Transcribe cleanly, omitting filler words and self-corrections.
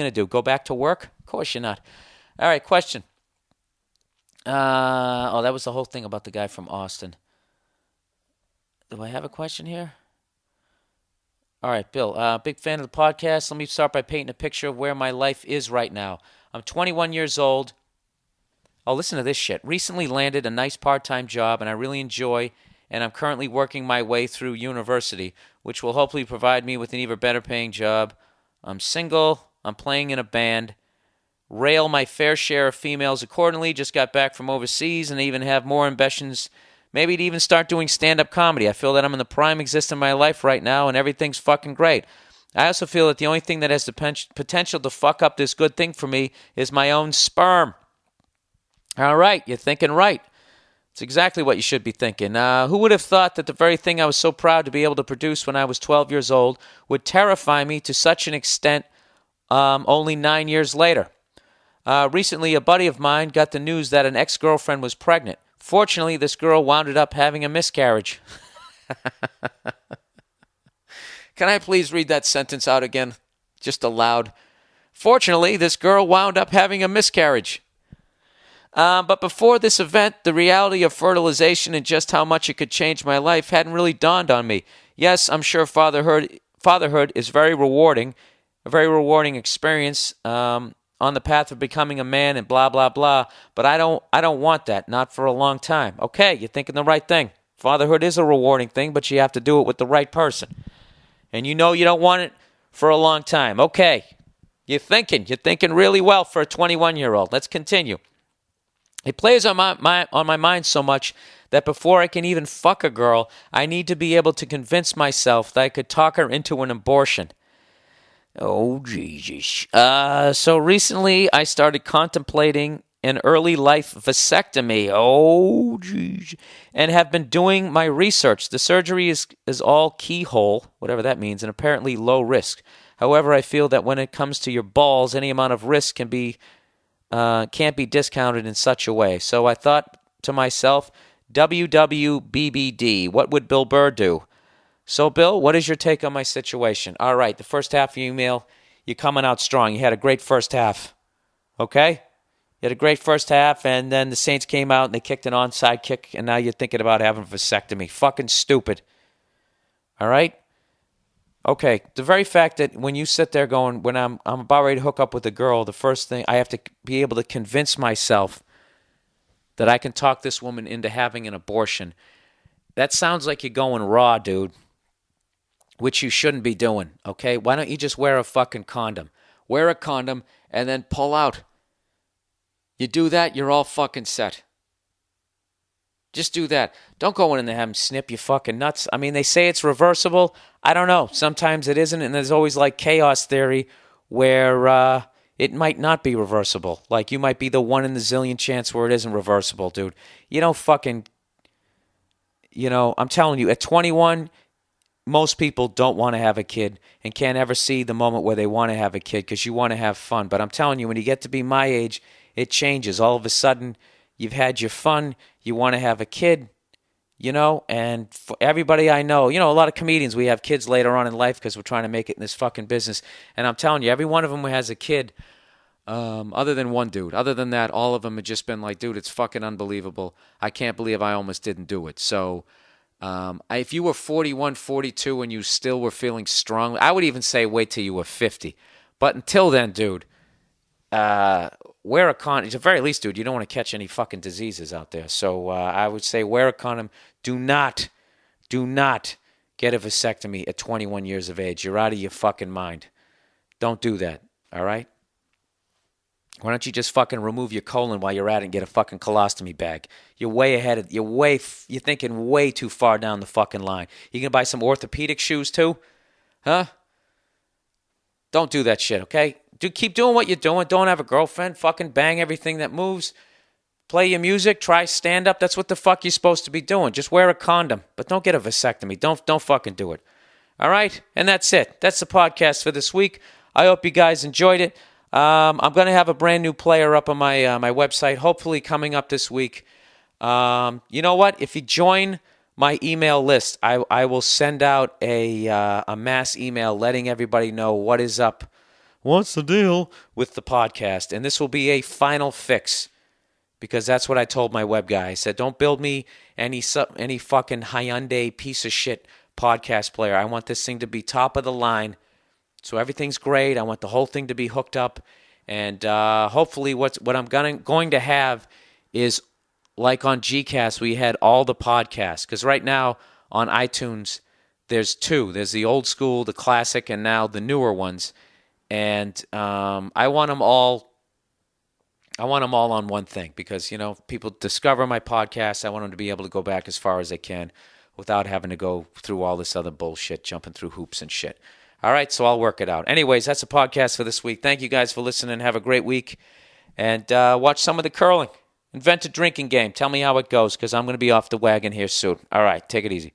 going to do? Go back to work? Of course you're not. All right, question. That was the whole thing about the guy from Austin. Do I have a question here? All right, Bill. Big fan of the podcast. Let me start by painting a picture of where my life is right now. I'm 21 years old. Oh, listen to this shit. Recently landed a nice part-time job, and I really enjoy, and I'm currently working my way through university, which will hopefully provide me with an even better paying job. I'm single. I'm playing in a band. Rail my fair share of females accordingly. Just got back from overseas and even have more ambitions. Maybe to even start doing stand-up comedy. I feel that I'm in the prime existence of my life right now, and everything's fucking great. I also feel that the only thing that has the potential to fuck up this good thing for me is my own sperm. All right, you're thinking right. It's exactly what you should be thinking. Who would have thought that the very thing I was so proud to be able to produce when I was 12 years old would terrify me to such an extent only 9 years later? Recently, a buddy of mine got the news that an ex-girlfriend was pregnant. Fortunately, this girl wound up having a miscarriage. Can I please read that sentence out again, just aloud? Fortunately, this girl wound up having a miscarriage. But before this event, the reality of fertilization and just how much it could change my life hadn't really dawned on me. Yes, I'm sure fatherhood is very rewarding, a very rewarding experience on the path of becoming a man and blah, blah, blah. But I don't want that, not for a long time. Okay, you're thinking the right thing. Fatherhood is a rewarding thing, but you have to do it with the right person. And you know you don't want it for a long time. Okay, you're thinking really well for a 21-year-old. Let's continue. It plays on my mind so much that before I can even fuck a girl, I need to be able to convince myself that I could talk her into an abortion. Oh, Jesus. So recently I started contemplating an early life vasectomy. Oh, jeez. And have been doing my research. The surgery is all keyhole, whatever that means, and apparently low risk. However, I feel that when it comes to your balls, any amount of risk can't be discounted in such a way. So I thought to myself, WWBBD, what would Bill Burr do? So, Bill, what is your take on my situation? All right, the first half of your email, you're coming out strong. You had a great first half, okay? You had a great first half, and then the Saints came out and they kicked an onside kick, and now you're thinking about having a vasectomy. Fucking stupid, all right? Okay, the very fact that when you sit there going, when I'm about ready to hook up with a girl, the first thing, I have to be able to convince myself that I can talk this woman into having an abortion. That sounds like you're going raw, dude, which you shouldn't be doing, okay? Why don't you just wear a fucking condom? Wear a condom and then pull out. You do that, you're all fucking set. Just do that. Don't go in and have them snip you fucking nuts. I mean, they say it's reversible. I don't know. Sometimes it isn't, and there's always like chaos theory where it might not be reversible. Like you might be the 1 in the zillion chance where it isn't reversible, dude. You don't fucking, I'm telling you, at 21, most people don't want to have a kid and can't ever see the moment where they want to have a kid because you want to have fun. But I'm telling you, when you get to be my age, it changes. All of a sudden, you've had your fun, you want to have a kid, and for everybody I know, a lot of comedians, we have kids later on in life because we're trying to make it in this fucking business. And I'm telling you, every one of them who has a kid, other than one dude, other than that, all of them have just been like, dude, it's fucking unbelievable. I can't believe I almost didn't do it. So if you were 41, 42 and you still were feeling strong, I would even say wait till you were 50. But until then, dude, wear a condom. At the very least, dude, you don't want to catch any fucking diseases out there. So I would say wear a condom. Do not get a vasectomy at 21 years of age. You're out of your fucking mind. Don't do that, all right? Why don't you just fucking remove your colon while you're at it and get a fucking colostomy bag? You're way ahead of, you're thinking way too far down the fucking line. You gonna buy some orthopedic shoes too? Huh? Don't do that shit, okay? Keep doing what you're doing. Don't have a girlfriend. Fucking bang everything that moves. Play your music. Try stand-up. That's what the fuck you're supposed to be doing. Just wear a condom. But don't get a vasectomy. Don't fucking do it. All right? And that's it. That's the podcast for this week. I hope you guys enjoyed it. I'm going to have a brand new player up on my my website, hopefully coming up this week. You know what? If you join my email list, I will send out a mass email letting everybody know what is up what's the deal with the podcast? And this will be a final fix because that's what I told my web guy. I said, don't build me any fucking Hyundai piece of shit podcast player. I want this thing to be top of the line. So everything's great. I want the whole thing to be hooked up. And hopefully what I'm going to have is like on Gcast, we had all the podcasts. Because right now on iTunes, there's two. There's the old school, the classic, and now the newer ones. And I want them all on one thing because, people discover my podcast. I want them to be able to go back as far as they can without having to go through all this other bullshit, jumping through hoops and shit. All right, so I'll work it out. Anyways, that's the podcast for this week. Thank you guys for listening. Have a great week. And watch some of the curling. Invent a drinking game. Tell me how it goes because I'm going to be off the wagon here soon. All right, take it easy.